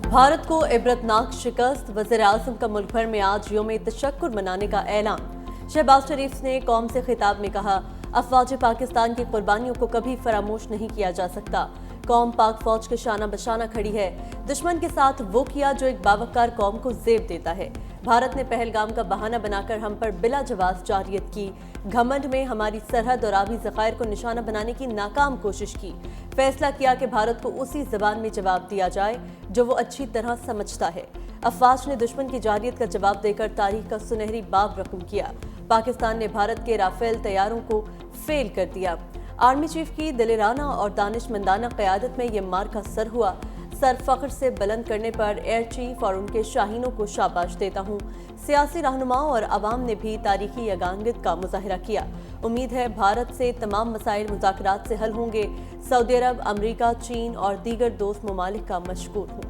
भारत को इबरतनाक शिकस्त, वज़ीर-ए-आज़म का मुल्क भर में आज यौम-ए-तशक्कुर मनाने का ऐलान। शहबाज शरीफ ने कौम से खिताब में कहा, अफवाज पाकिस्तान की कुर्बानियों को कभी फरामोश नहीं किया जा सकता। कौम पाक फौज के शाना बशाना खड़ी है। दुश्मन के साथ वो किया जो एक बावकार कौम को ज़ेब देता है। भारत ने पहलगाम का बहाना बनाकर हम पर बिला जवाब जारियत की। घमंड में हमारी सरहद और आबी ज़खायर को निशाना बनाने की नाकाम कोशिश की। फैसला किया कि भारत को उसी ज़बान में जवाब दिया जाए जो वो अच्छी तरह समझता है। अफवाज ने दुश्मन की जारियत का जवाब देकर तारीख का सुनहरी बाब रकम किया। पाकिस्तान ने भारत के राफेल तैयारों को फेल कर दिया। आर्मी चीफ की दिलेराना और दानिशमंदाना क़यादत में ये मार्का सर हुआ। सर फख्र से बुलंद करने पर एयर चीफ और उनके शाहीनों को शाबाश देता हूँ। सियासी रहनुमाओं और अवाम ने भी तारीखी यगांगत का मुजाहरा किया। उम्मीद है भारत से तमाम मसाइल मुज़ाकरात से हल होंगे। सऊदी अरब, अमरीका, चीन और दीगर दोस्त ममालिक का मशकूर हूँ।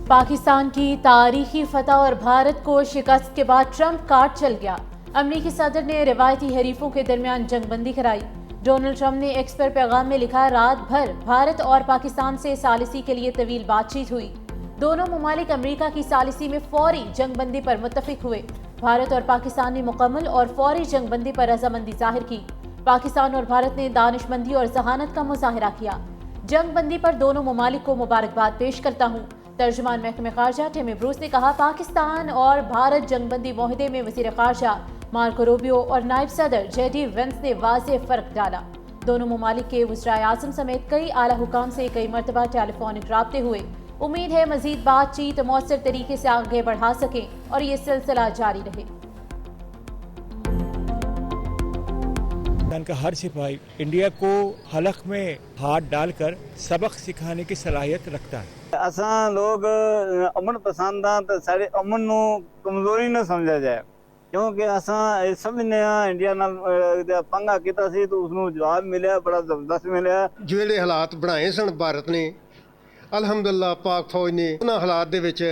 पाकिस्तान की तारीखी फतह और भारत को शिकस्त के बाद ट्रंप कार्ड चल गया। अमरीकी सदर ने रिवायती हरीफों के दरमियान जंगबंदी कराई। डोनाल्ड ट्रंप ने एक्स पर पैगाम में लिखा, रात भर भारत और पाकिस्तान से सालिसी के लिए तवील बातचीत हुई। दोनों ममालिक अमरीका की सालिसी में फौरी जंगबंदी पर मुत्तफिक हुए। भारत और पाकिस्तान ने मुकम्मल और फौरी जंगबंदी पर रजामंदी जाहिर की। पाकिस्तान और भारत ने दानिशमंदी और जहानत का मुजाहरा किया। जंगबंदी पर दोनों ममालिक को मुबारकबाद पेश करता हूँ। तर्जुमान महकमे खारजा टिम ब्रूस ने कहा, पाकिस्तान और भारत जंगबंदी मुआहदे में वज़ीर खारजा मार्को रूबियो और नायब सदर जेडी वेंस ने वाज़ेह फ़र्क डाला। दोनों ममालिक के वज़ीर-ए-आज़म समेत कई आला हुकाम से कई मरतबा टेलीफोनिक राब्ते हुए। उम्मीद है मज़ीद बातचीत मौसर तरीके से आगे बढ़ा सकें और ये सिलसिला जारी रहे। का हर सिपाही इंडिया को हलक में हाथ डालकर सबक सिखाने की सलाहियत रखता है। असा लोग अमन पसंद हाँ तो सारे अमन नू कमजोरी न समझा जाए, क्योंकि असा सब ने इंडिया नाल पंगा किया सी तो उसनू जवाब मिले बड़ा जबरदस्त मिले। ਜਿਹੜੇ ਹਾਲਾਤ ਬਣਾਏ ਸਨ ਭਾਰਤ ਨੇ, ਅਲਹਮਦੁਲਿल्लाह ਪਾਕ ਫੌਜ ਨੇ ਉਹਨਾਂ ਹਾਲਾਤ ਦੇ ਵਿੱਚ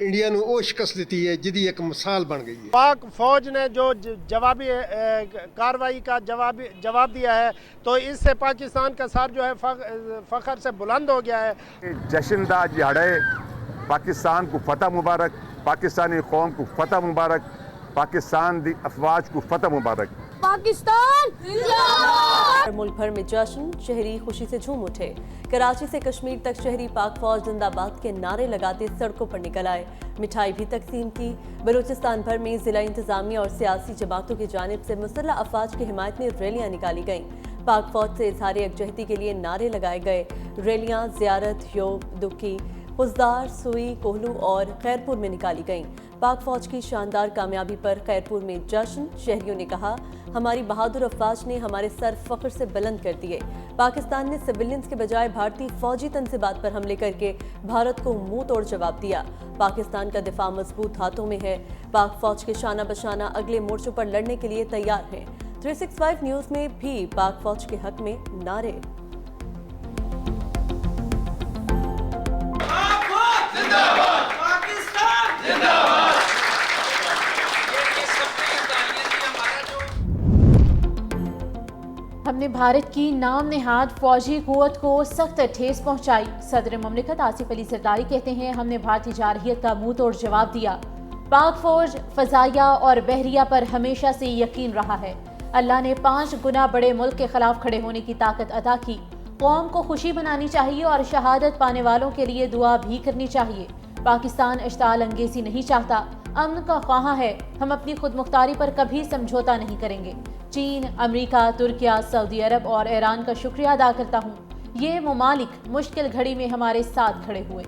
इंडिया ਨੂੰ ਉਹ शिकस्त ਦਿੱਤੀ है जिसकी एक मिसाल बन गई है। पाक फौज ने जो जवाबी कार्रवाई का जवाब दिया है तो इससे पाकिस्तान का सर जो है फख्र से बुलंद हो गया है। जश्नदा दिहाड़े पाकिस्तान को फतह मुबारक, पाकिस्तानी कौम को फतह मुबारक, पाकिस्तान दी अफवाज को फतह मुबारक। पाकिस्तान जिंदाबाद। मुल्क भर में जश्न, शहरी खुशी से झूम उठे। कराची से कश्मीर तक शहरी पाक फौज जिंदाबाद के नारे लगाते सड़कों पर निकल आए। मिठाई भी तकसीम की। बलूचिस्तान भर में जिला इंतजामिया और सियासी जमातों की जानिब से मुसल्लह अफवाज की हिमायत में रैलियां निकाली गईं। पाक फौज से इजहार यकजहती के लिए नारे लगाए गए। रैलियां ज़ियारत, योब, दुखी, खुजदार, सुई, कोहलू और खैरपुर में निकाली गईं। पाक फौज की शानदार कामयाबी पर खैरपुर में जश्न। शहरियों ने कहा, हमारी बहादुर अफवाज ने हमारे सर फख्र से बुलंद कर दिए। पाकिस्तान ने सिविलियंस के बजाय भारतीय फौजी तंजीबात पर हमले करके भारत को मुंह तोड़ जवाब दिया। पाकिस्तान का दिफा मजबूत हाथों में है। पाक फौज के शाना बशाना अगले मोर्चों पर लड़ने के लिए तैयार हैं। 365 न्यूज़ में भी पाक फौज के हक में नारे। हमने भारत की नाम नेहाद फौजी कुव्वत को सख्त ठेस पहुंचाई। सदर ममलिकत आसिफ अली जरदारी कहते हैं, हमने भारतीय जारहियत का मुंह तोड़ जवाब दिया। पाक फौज फजाइया और बहरिया पर हमेशा से यकीन रहा है। अल्लाह ने 5 गुना बड़े मुल्क के खिलाफ खड़े होने की ताकत अता की। कौम को खुशी मनानी चाहिए और शहादत पाने वालों के लिए दुआ भी करनी चाहिए। पाकिस्तान इश्ताल अंगेजी नहीं चाहता, अमन का ख्वाह है। हम अपनी खुद मुख्तारी पर कभी समझौता नहीं करेंगे। चीन, अमेरिका, तुर्किया, सऊदी अरब और ईरान का शुक्रिया अदा करता हूँ। ये ममालिक मुश्किल घड़ी में हमारे साथ खड़े हुए।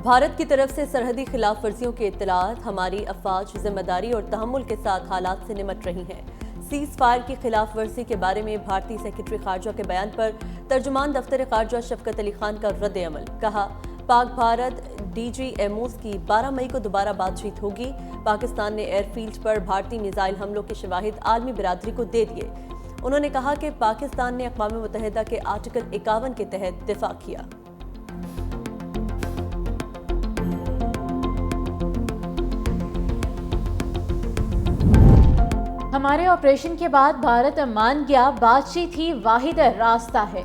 भारत की तरफ से सरहदी खिलाफ वर्जियों की इत्तलात। हमारी अफवाज जिम्मेदारी और तहम्मुल के साथ हालात से निमट रही हैं। सीज फायर की खिलाफ वर्जी के बारे में भारतीय सेक्रेटरी खारजा के बयान पर तर्जुमान दफ्तर खारजा शफकत अली खान का रद्द अमल। कहा, पाक भारत DGMOs की 12 मई को दोबारा बातचीत होगी। पाकिस्तान ने एयरफील्ड पर भारतीय मिसाइल हमलों के शवाहिद आलमी बिरादरी को दे दिए। उन्होंने कहा कि पाकिस्तान ने अक़वाम मुत्तहिदा के आर्टिकल 51 के तहत दिफा किया। हमारे ऑपरेशन के बाद भारत मान गया बातचीत ही वाहिद रास्ता है।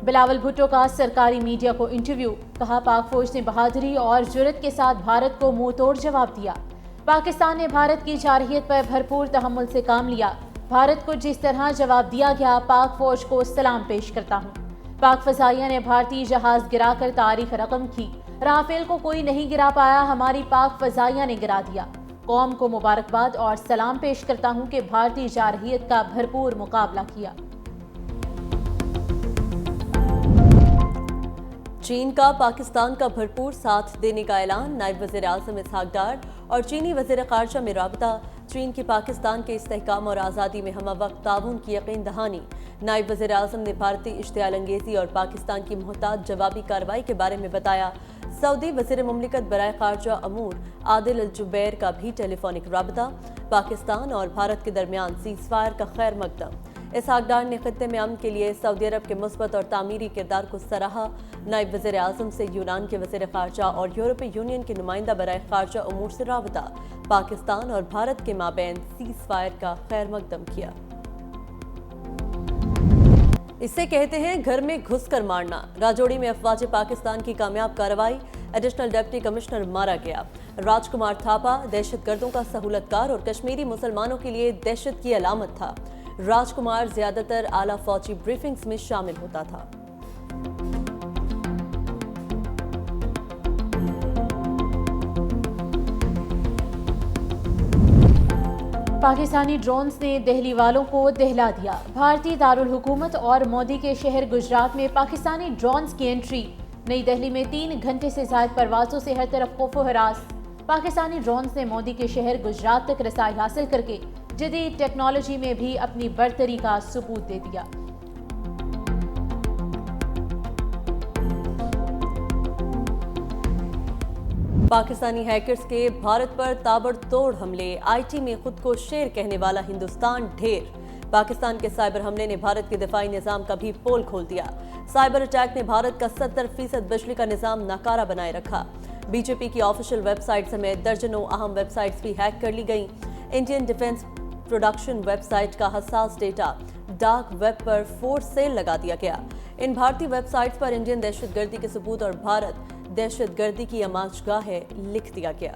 बिलावल भुट्टो का सरकारी मीडिया को इंटरव्यू। कहा पाक फौज ने बहादुरी और जुर्रत के साथ भारत को मुंह तोड़ जवाब दिया। पाकिस्तान ने भारत की जारहियत पर भरपूर तहम्मुल से काम लिया। भारत को जिस तरह जवाब दिया गया, पाक फौज को सलाम पेश करता हूँ। पाक फजाइया ने भारतीय जहाज गिराकर तारीख रकम की। राफेल को कोई नहीं गिरा पाया, हमारी पाक फजाइया ने गिरा दिया। कौम को मुबारकबाद और सलाम पेश करता हूँ कि भारतीय जारहियत का भरपूर मुकाबला किया। चीन का पाकिस्तान का भरपूर साथ देने का ऐलान। नायब वज़ीर आज़म इसहाक डार और चीनी वज़ीर ख़ारजा में राबता। चीन की पाकिस्तान के इस्तेहकाम और आज़ादी में हमवक्त ताउन की यकीन दहानी। नायब वज़ीर आज़म ने भारतीय इश्तियाल अंगेज़ी और पाकिस्तान की मुहतात जवाबी कार्रवाई के बारे में बताया। सऊदी वज़ीर मुमलिकत बराए ख़ारजा अमूर आदिल अल जुबैर का भी टेलीफोनिक राबता। पाकिस्तान और भारत के दरमियान सीज़ फायर का खैर मकदम। इसहाक डार ने खत्ते में अमन के लिए सऊदी अरब के मुस्बत और तामीरी किरदार को सराहा। नायब वज़ीर आज़म से यूनान के वज़ीर ख़ारजा और यूरोपीय यूनियन के नुमाइंदा बराए ख़ारजा अमूर से राबता। पाकिस्तान और भारत के माबैन सीज़ फायर का खैर मकदम किया। इसे कहते हैं घर में घुसकर मारना। राजौरी में अफवाज पाकिस्तान की कामयाब कार्रवाई। एडिशनल डिप्टी कमिश्नर मारा गया। राजकुमार थापा दहशतगर्दों का सहूलतकार और कश्मीरी मुसलमानों के लिए दहशत की अलामत था। राजकुमार ज्यादातर आला फौजी ब्रीफिंग्स में शामिल होता था। पाकिस्तानी ड्रोन्स ने दिल्ली वालों को दहला दिया। भारतीय दारुल हुकूमत और मोदी के शहर गुजरात में पाकिस्तानी ड्रोन्स की एंट्री। नई दिल्ली में 3 घंटे से ज्यादा परवाज़ों से हर तरफ खौफ व हरास। पाकिस्तानी ड्रोन्स ने मोदी के शहर गुजरात तक रसाई हासिल करके जदीद टेक्नोलॉजी में भी अपनी बरतरी का सबूत दे दिया। पाकिस्तानी हैकर्स के भारत पर ताबड़तोड़ हमले। आईटी में खुद को शेर कहने वाला हिंदुस्तान ढेर। पाकिस्तान के साइबर हमले ने भारत के दिफाई निजाम का भी पोल खोल दिया। साइबर अटैक ने भारत का 70% बिजली का निजाम नाकारा बनाए रखा। बीजेपी की ऑफिशियल वेबसाइट समेत दर्जनों अहम वेबसाइट्स भी हैक कर ली गईं। इंडियन डिफेंस प्रोडक्शन वेबसाइट का हसास डेटा डार्क वेब पर फोर्स सेल लगा दिया गया। इन भारतीय वेबसाइट्स पर इंडियन दहशतगर्दी के सबूत और भारत दहशतगर्दी की अमाजगाह है लिख दिया गया।